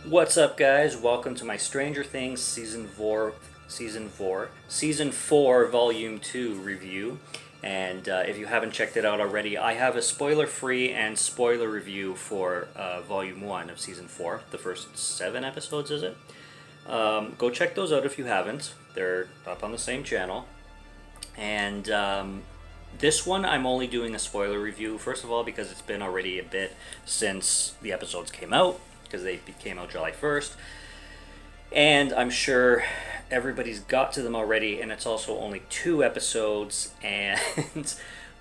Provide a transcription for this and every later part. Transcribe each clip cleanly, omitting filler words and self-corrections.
What's up, guys? Welcome to my Stranger Things Season 4, Volume 2 review. And if you haven't checked it out already, I have a spoiler-free and spoiler review for Volume 1 of Season 4. The first 7 episodes, is it? Go check those out if you haven't. They're up on the same channel. And this one, I'm only doing a spoiler review, first of all, because it's been already a bit since the episodes came out, because they came out July 1st. And I'm sure everybody's got to them already, and it's also only 2 episodes. And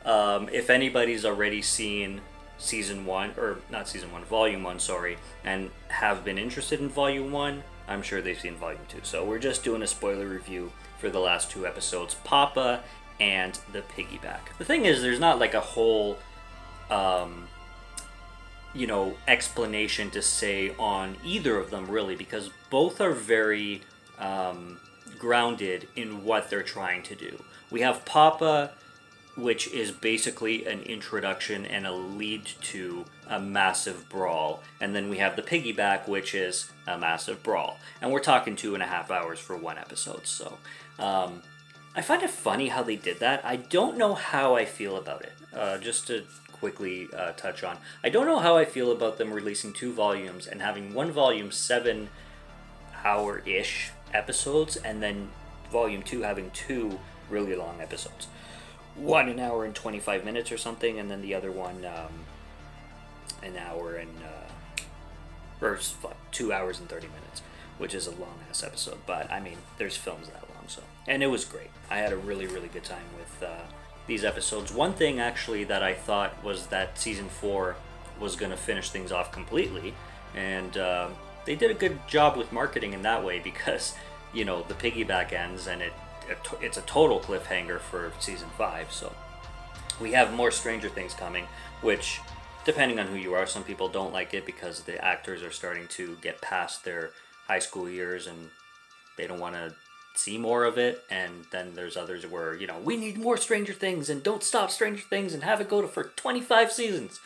if anybody's already seen Season 1, or not Season 1, Volume 1, sorry, and have been interested in Volume 1, I'm sure they've seen Volume 2. So we're just doing a spoiler review for the last 2 episodes, Papa and the Piggyback. The thing is, there's not like a whole explanation to say on either of them, really, because both are very grounded in what they're trying to do. We have Papa, which is basically an introduction and a lead to a massive brawl. And then we have the Piggyback, which is a massive brawl. And we're talking 2.5 hours for one episode, so I find it funny how they did that. I don't know how I feel about it. Just to quickly touch on, I don't know how I feel about them releasing 2 volumes and having one volume 7-hour-ish episodes, and then volume 2 having 2 really long episodes. One an hour and 25 minutes or something, and then the other one an hour and or 2 hours and 30 minutes, which is a long ass episode. But I mean, there's films that long, so, and it was great. I had a really good time with these episodes. One thing actually that I thought was that season 4 was going to finish things off completely, and they did a good job with marketing in that way, because the Piggyback ends and it's a total cliffhanger for season 5. So we have more Stranger Things coming, which, depending on who you are, some people don't like it because the actors are starting to get past their high school years and they don't want to see more of it. And then there's others where, we need more Stranger Things and don't stop Stranger Things and have it go for 25 seasons.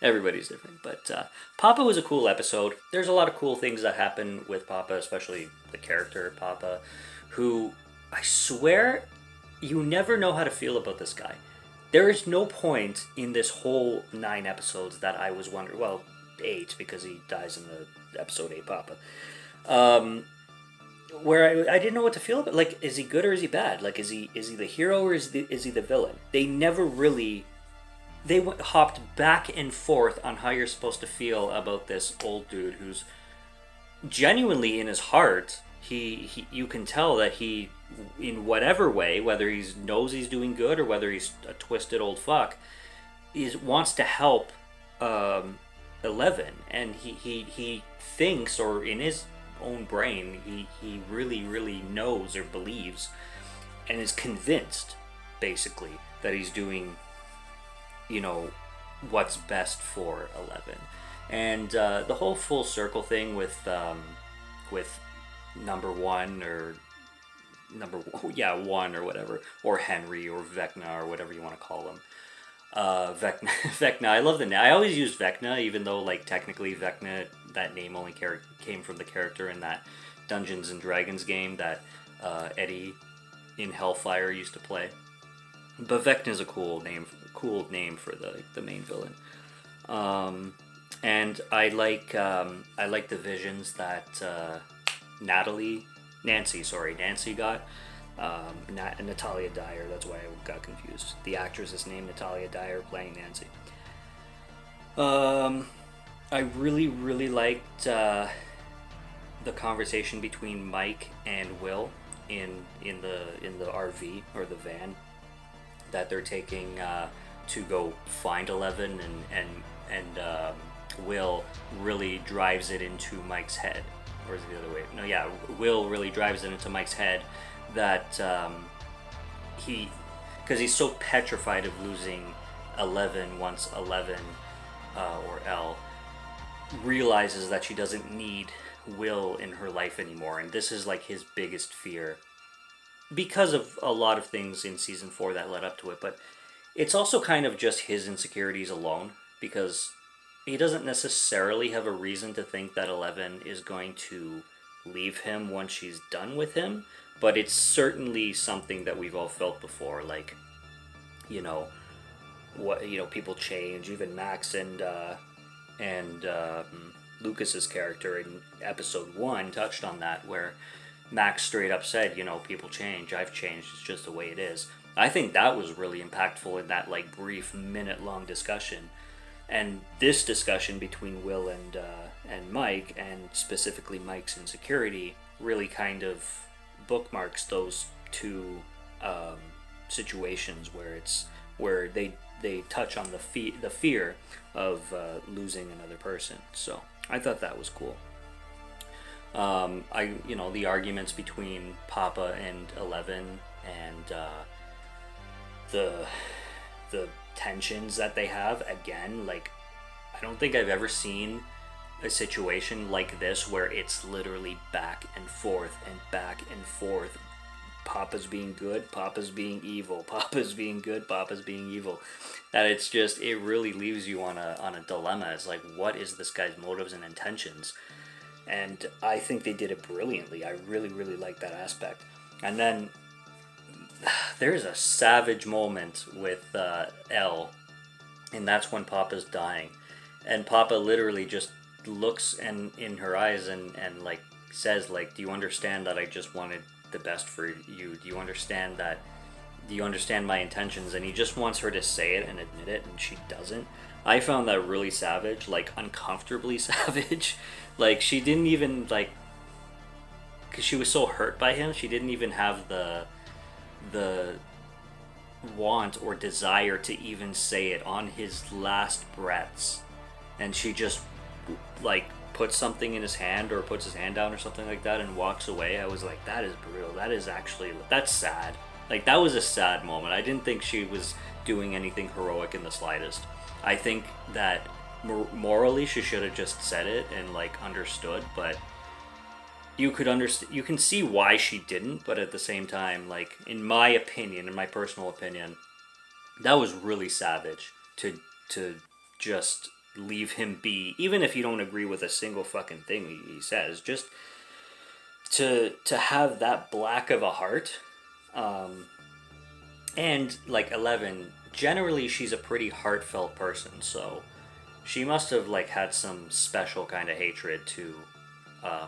Everybody's different. But Papa was a cool episode. There's a lot of cool things that happen with Papa, especially the character Papa, who, I swear, you never know how to feel about this guy. There is no point in this whole 9 episodes that I was wondering, well, 8, because he dies in the episode 8 Papa, where I didn't know what to feel about. Like, is he good or is he bad? Like, is he the hero or is he the villain? They never really, hopped back and forth on how you're supposed to feel about this old dude who's genuinely, in his heart, you can tell that he, in whatever way, whether he knows he's doing good or whether he's a twisted old fuck, wants to help 11, and he thinks, or in his own brain, he really knows or believes and is convinced, basically, that he's doing what's best for 11. And the whole full circle thing with number 1 or one or whatever, or Henry or Vecna or whatever you want to call him. Vecna. I love the name. I always use Vecna, even though, like, technically Vecna, that name only came from the character in that Dungeons and Dragons game that Eddie in Hellfire used to play. But Vecna is a cool name for the main villain. And I like the visions that Nancy got. Natalia Dyer, that's why I got confused. The actress is named Natalia Dyer, playing Nancy. I really liked the conversation between Mike and Will in the RV, or the van, that they're taking to go find 11, and Will really drives it into Mike's head. Or is it the other way? No, yeah, Will really drives it into Mike's head that because he's so petrified of losing 11 once 11, or Elle, realizes that she doesn't need Will in her life anymore. And this is like his biggest fear, because of a lot of things in season 4 that led up to it. But it's also kind of just his insecurities alone, because he doesn't necessarily have a reason to think that Eleven is going to leave him once she's done with him, but it's certainly something that we've all felt before. Like, you know, people change. Even Max and Lucas's character in episode 1 touched on that, where Max straight up said, people change. I've changed. It's just the way it is. I think that was really impactful in that like brief minute-long discussion. And this discussion between Will and Mike, and specifically Mike's insecurity, really kind of bookmarks those two situations where they touch on the fear of losing another person. So I thought that was cool. The arguments between Papa and Eleven, and the tensions that they have, again, like, I don't think I've ever seen a situation like this where it's literally back and forth and back and forth. Papa's being good, Papa's being evil, Papa's being good, Papa's being evil. That it's just, it really leaves you on a dilemma. It's like, what is this guy's motives and intentions? And I think they did it brilliantly. I really, really like that aspect. And then there's a savage moment with Elle, and that's when Papa's dying. And Papa literally just looks in her eyes and like says, like, do you understand that I just wanted the best for you? Do you understand my intentions? And he just wants her to say it and admit it, and she doesn't. I found that really savage, like uncomfortably savage. Like, she didn't even, like, because she was so hurt by him, she didn't even have the want or desire to even say it on his last breaths. And she just, like, puts something in his hand, or puts his hand down or something like that, and walks away. I was like, that is brutal. That's sad. Like, that was a sad moment. I didn't think she was doing anything heroic in the slightest. I think that morally she should have just said it and, like, understood, but you can see why she didn't. But at the same time, like, in my personal opinion, that was really savage to just leave him be, even if you don't agree with a single fucking thing he says. Just to have that black of a heart. And, like, Eleven, generally she's a pretty heartfelt person, so she must have, like, had some special kind of hatred to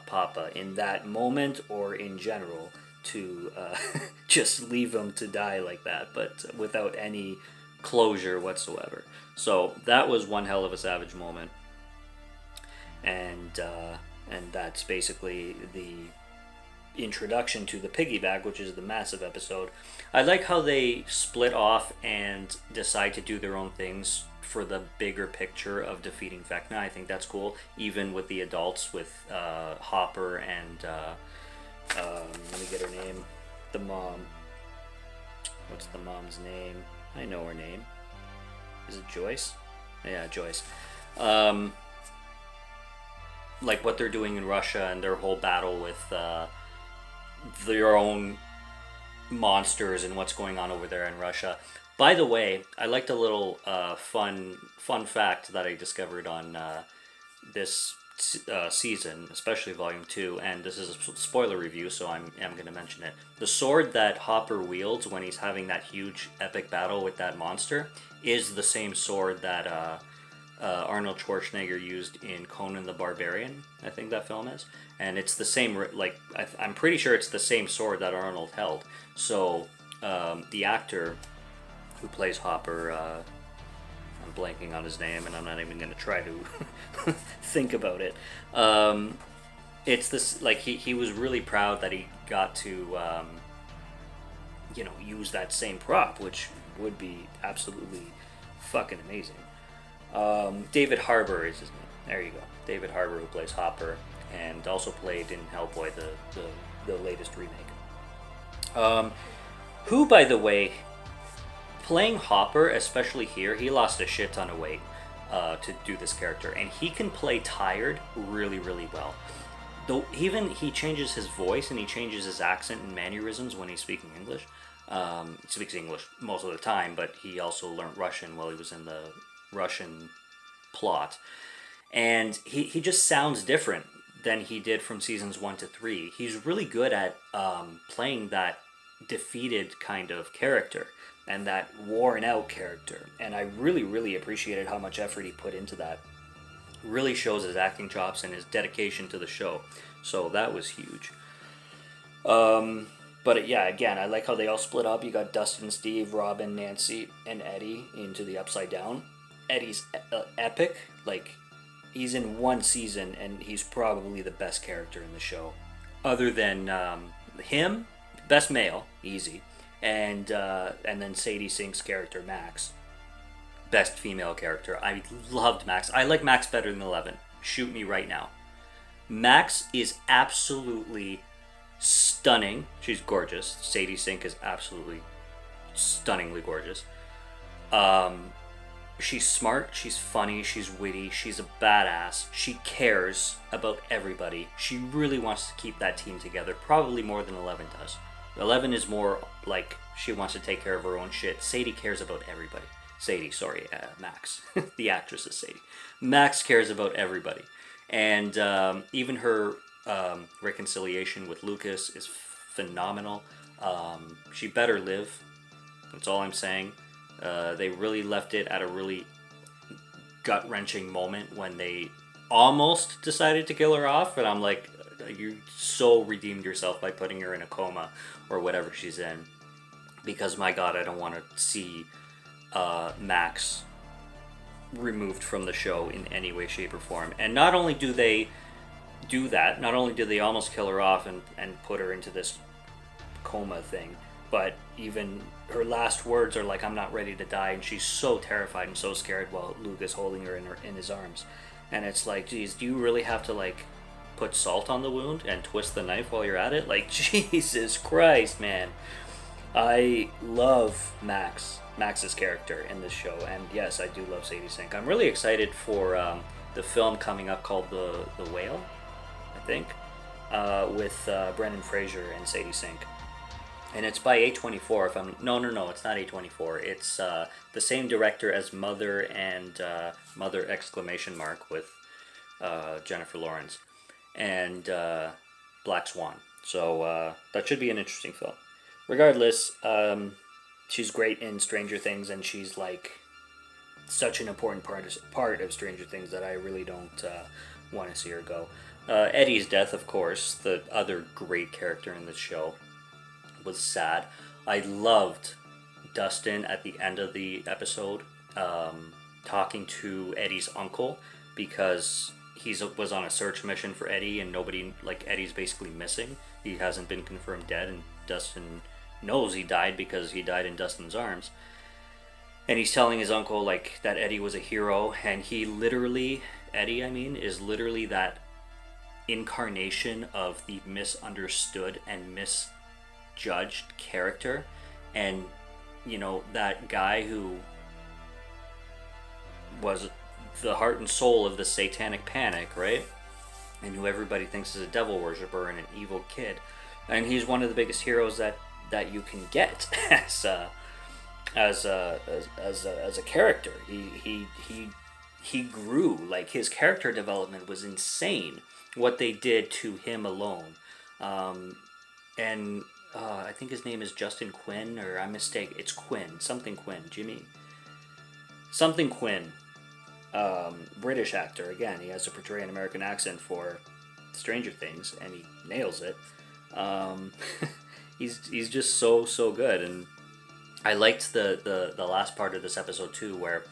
Papa in that moment, or in general, to just leave him to die like that, but without any closure whatsoever. So that was one hell of a savage moment. And that's basically the introduction to the piggyback, which is the massive episode. I like how they split off and decide to do their own things for the bigger picture of defeating Vecna. I think that's cool, even with the adults, with Hopper and let me get her name, the mom. What's the mom's name? I know her name. Is it Joyce? Yeah, Joyce. Like, what they're doing in Russia and their whole battle with their own monsters and what's going on over there in Russia. By the way, I liked a little fun fact that I discovered on this season, especially Volume 2, and this is a spoiler review, so I'm going to mention it. The sword that Hopper wields when he's having that huge epic battle with that monster is the same sword that Arnold Schwarzenegger used in Conan the Barbarian, I think that film is. And it's the same, like, I'm pretty sure it's the same sword that Arnold held. So the actor who plays Hopper, I'm blanking on his name, and I'm not even going to try to think about it. It's this, like, he was really proud that he got to, use that same prop, which would be absolutely fucking amazing. David Harbour is his name. There you go. David Harbour, who plays Hopper, and also played in Hellboy, the latest remake. Who, by the way, playing Hopper, especially here, he lost a shit ton of weight to do this character, and he can play tired really, really well. Though even he changes his voice and he changes his accent and mannerisms when he's speaking English. He speaks English most of the time, but he also learned Russian while he was in the Russian plot. And he just sounds different than he did from seasons 1 to 3. He's really good at playing that defeated kind of character and that worn out character. And I really, really appreciated how much effort he put into that. Really shows his acting chops and his dedication to the show. So that was huge. But yeah, again, I like how they all split up. You got Dustin, Steve, Robin, Nancy, and Eddie into the Upside Down. Eddie's epic. Like, he's in one season, and he's probably the best character in the show. Other than him, best male, easy. And then Sadie Sink's character, Max. Best female character. I loved Max. I like Max better than 11. Shoot me right now. Max is absolutely stunning. She's gorgeous. Sadie Sink is absolutely stunningly gorgeous. She's smart, she's funny, she's witty, she's a badass. She cares about everybody. She really wants to keep that team together, probably more than 11 does. 11 is more like she wants to take care of her own shit. Sadie cares about everybody. Max. The actress is Sadie. Max cares about everybody. And even her reconciliation with Lucas is phenomenal. She better live. That's all I'm saying. They really left it at a really gut-wrenching moment when they almost decided to kill her off, and I'm like, you so redeemed yourself by putting her in a coma or whatever she's in, because my god, I don't want to see Max removed from the show in any way, shape, or form. And not only do they do that, not only do they almost kill her off and put her into this coma thing, but even her last words are like, I'm not ready to die, and she's so terrified and so scared while Luke is holding her in his arms. And it's like, geez, do you really have to like put salt on the wound and twist the knife while you're at it? Like, Jesus Christ, man. I love Max's character in this show, and yes, I do love Sadie Sink. I'm really excited for the film coming up called The Whale, I think, with Brendan Fraser and Sadie Sink. And it's by A24. No, it's not A24. It's the same director as Mother and Mother ! With Jennifer Lawrence and Black Swan. So that should be an interesting film. Regardless, she's great in Stranger Things, and she's like such an important part of Stranger Things that I really don't want to see her go. Eddie's death, of course, the other great character in this show, was sad. I loved Dustin at the end of the episode talking to Eddie's uncle, because he was on a search mission for Eddie, and Eddie's basically missing. He hasn't been confirmed dead, and Dustin knows he died because he died in Dustin's arms. And he's telling his uncle like that Eddie was a hero, and Eddie is literally that incarnation of the misunderstood and misjudged character. And that guy who was the heart and soul of the Satanic Panic, right? And who everybody thinks is a devil worshiper and an evil kid. And he's one of the biggest heroes that you can get as a character. He grew. Like, his character development was insane. What they did to him alone. And I think his name is Justin Quinn, or I'm mistaken. It's Quinn. Something Quinn. Jimmy. Something Quinn. British actor. Again, he has to portray an American accent for Stranger Things, and he nails it. He's just so good. And I liked the last part of this episode too, where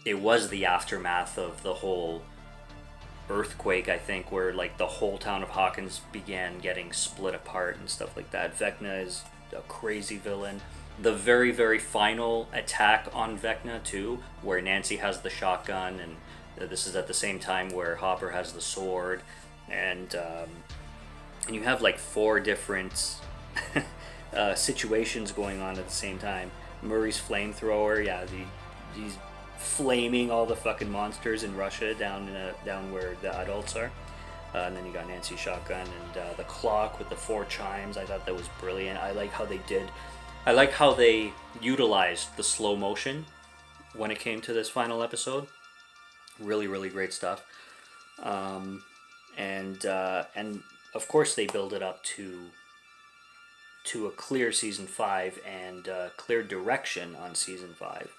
it was the aftermath of the whole earthquake, I think, where like the whole town of Hawkins began getting split apart and stuff like that. Vecna is a crazy villain. The very, very final attack on Vecna too, where Nancy has the shotgun, and this is at the same time where Hopper has the sword, and you have like 4 different situations going on at the same time. Murray's flamethrower, he's flaming all the fucking monsters in Russia down where the adults are, and then you got Nancy's shotgun, and the clock with the 4 chimes. I thought that was brilliant. I like how they utilized the slow motion when it came to this final episode. Really, really great stuff. And of course they build it up to a clear season 5 and clear direction on season 5.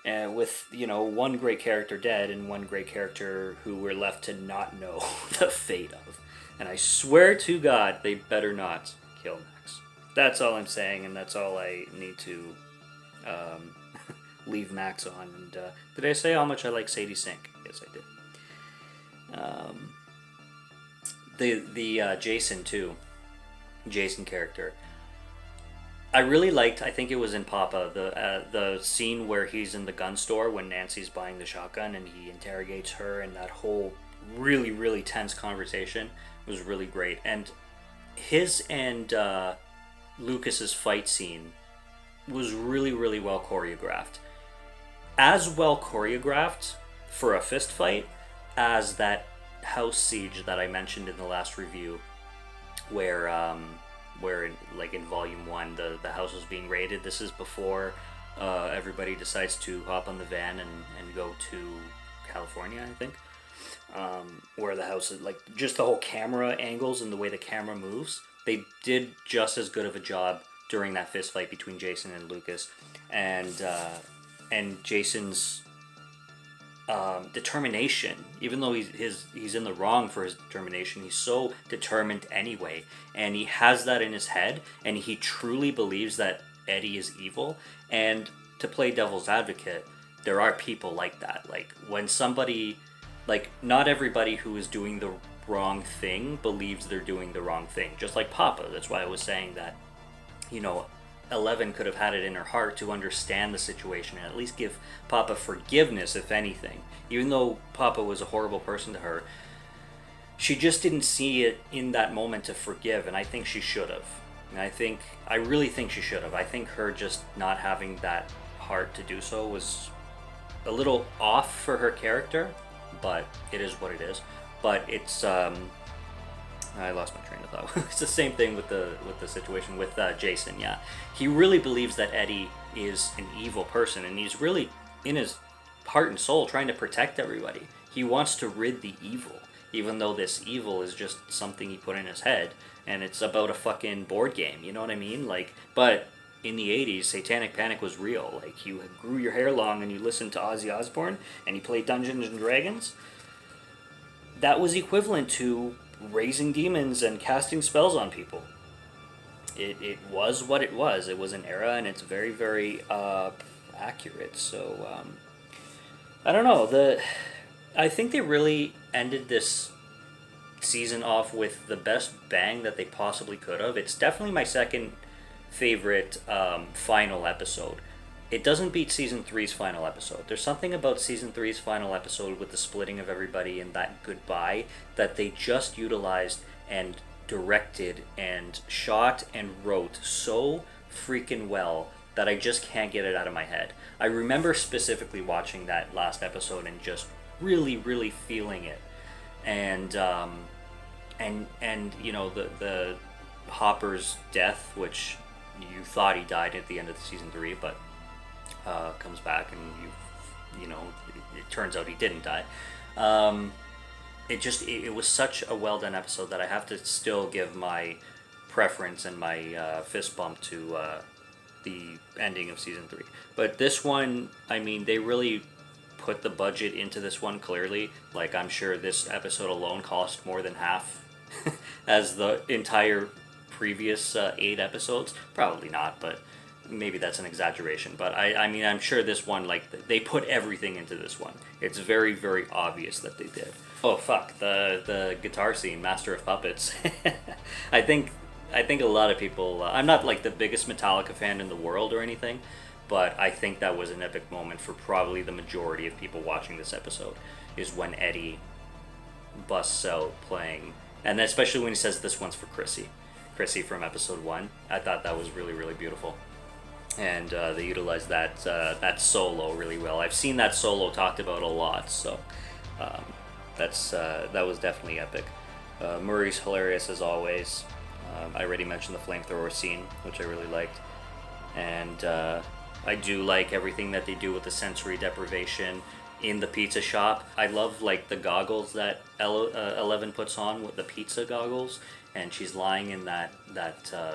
And with, one great character dead and one great character who we're left to not know the fate of. And I swear to God, they better not kill Max. That's all I'm saying, and that's all I need to leave Max on. And did I say how much I like Sadie Sink? Yes, I did. The Jason too. Jason character. I really liked. I think it was in Papa the scene where he's in the gun store when Nancy's buying the shotgun and he interrogates her, and that whole really really tense conversation was really great. And his and Lucas's fight scene was really really well choreographed. As well choreographed for a fist fight as that house siege that I mentioned in the last review, where like in volume 1 the house was being raided. This is before everybody decides to hop on the van and go to California, I think, where the house is, like, just the whole camera angles and the way the camera moves, they did just as good of a job during that fist fight between Jason and Lucas. And Jason's determination, even though he's in the wrong for his determination, he's so determined anyway, and he has that in his head, and he truly believes that Eddie is evil. And to play devil's advocate, there are people like that. Like, when somebody, like, not everybody who is doing the wrong thing believes they're doing the wrong thing, just like Papa. That's why I was saying that, 11 could have had it in her heart to understand the situation and at least give Papa forgiveness, if anything. Even though Papa was a horrible person to her, she just didn't see it in that moment to forgive, and I think she should have. And I really think she should have. I think her just not having that heart to do so was a little off for her character, but it is what it is. But it's I lost my train of thought. It's the same thing with the situation with Jason. Yeah, he really believes that Eddie is an evil person, and he's really, in his heart and soul, trying to protect everybody. He wants to rid the evil, even though this evil is just something he put in his head, and it's about a fucking board game. You know what I mean? Like, but in the 80s, Satanic Panic was real. Like, you grew your hair long and you listened to Ozzy Osbourne and you played Dungeons and Dragons. That was equivalent to raising demons and casting spells on people. It was what it was. It was an era, and it's very, very accurate. So I don't know. I think they really ended this season off with the best bang that they possibly could have. It's definitely my second favorite final episode. It doesn't beat season 3's final episode. There's something about season 3's final episode with the splitting of everybody and that goodbye that they just utilized and directed and shot and wrote so freaking well that I just can't get it out of my head. I remember specifically watching that last episode and just really, really feeling it. And the Hopper's death, which you thought he died at the end of season 3, but comes back and it turns out he didn't die. It was such a well done episode that I have to still give my preference and my fist bump to the ending of season 3. But this one, I mean, they really put the budget into this one clearly. Like, I'm sure this episode alone cost more than half as the entire previous 8 episodes. Probably not, but maybe that's an exaggeration. But I mean, I'm sure this one, like, they put everything into this one. It's very, very obvious that they did. Oh fuck, the guitar scene, Master of Puppets. I think a lot of people, I'm not like the biggest Metallica fan in the world or anything, but I think that was an epic moment for probably the majority of people watching this episode, is when Eddie busts out playing, and especially when he says this one's for Chrissy from episode 1. I thought that was really, really beautiful. And they utilized that solo really well. I've seen that solo talked about a lot, so that was definitely epic. Murray's hilarious as always. I already mentioned the flamethrower scene, which I really liked, and I do like everything that they do with the sensory deprivation in the pizza shop. I love like the goggles that Eleven puts on with the pizza goggles, and she's lying in that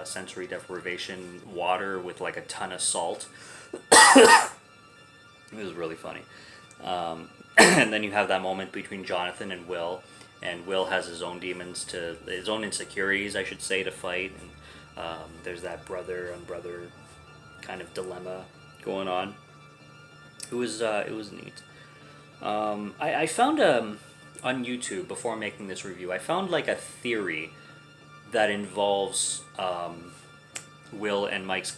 sensory deprivation water with like a ton of salt. It was really funny. And then you have that moment between Jonathan and Will has his own demons his own insecurities, I should say, to fight. And there's that brother on brother kind of dilemma going on. It was neat. I found on YouTube before making this review, I found like a theory that involves Will and Mike's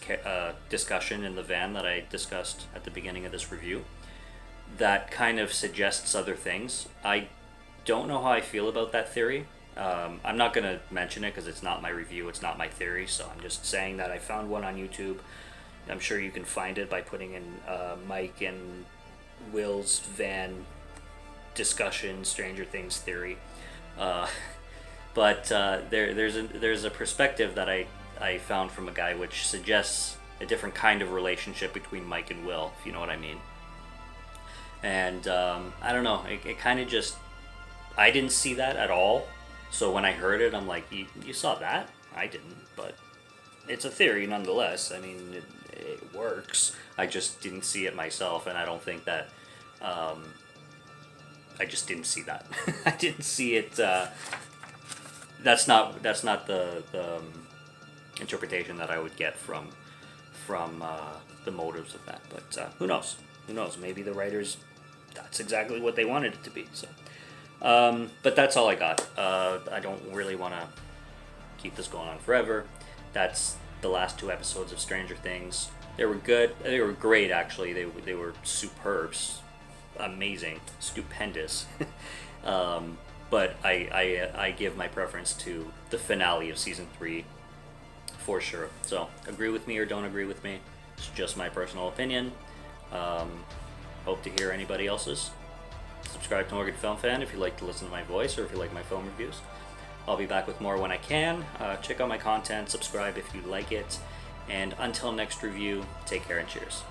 discussion in the van that I discussed at the beginning of this review, that kind of suggests other things. I don't know how I feel about that theory. I'm not going to mention it because it's not my review, it's not my theory, so I'm just saying that I found one on YouTube. I'm sure you can find it by putting in Mike and Will's van discussion, Stranger Things theory. But there's a perspective that I found from a guy which suggests a different kind of relationship between Mike and Will, if you know what I mean. And I don't know, it kind of just, I didn't see that at all. So when I heard it, I'm like, you saw that? I didn't, but it's a theory nonetheless. I mean, it works. I just didn't see it myself, and I don't think that, I just didn't see that. I didn't see it, that's not the interpretation that I would get from the motives of that. But who knows? Who knows? Maybe the writers, that's exactly what they wanted it to be. So, but that's all I got. I don't really want to keep this going on forever. That's the last 2 episodes of Stranger Things. They were good. They were great, actually. They were superb, amazing, stupendous. But I give my preference to the finale of season 3 for sure. So agree with me or don't agree with me. It's just my personal opinion. Hope to hear anybody else's. Subscribe to Morgan Film Fan if you like to listen to my voice or if you like my film reviews. I'll be back with more when I can. Check out my content, subscribe if you like it. And until next review, take care and cheers.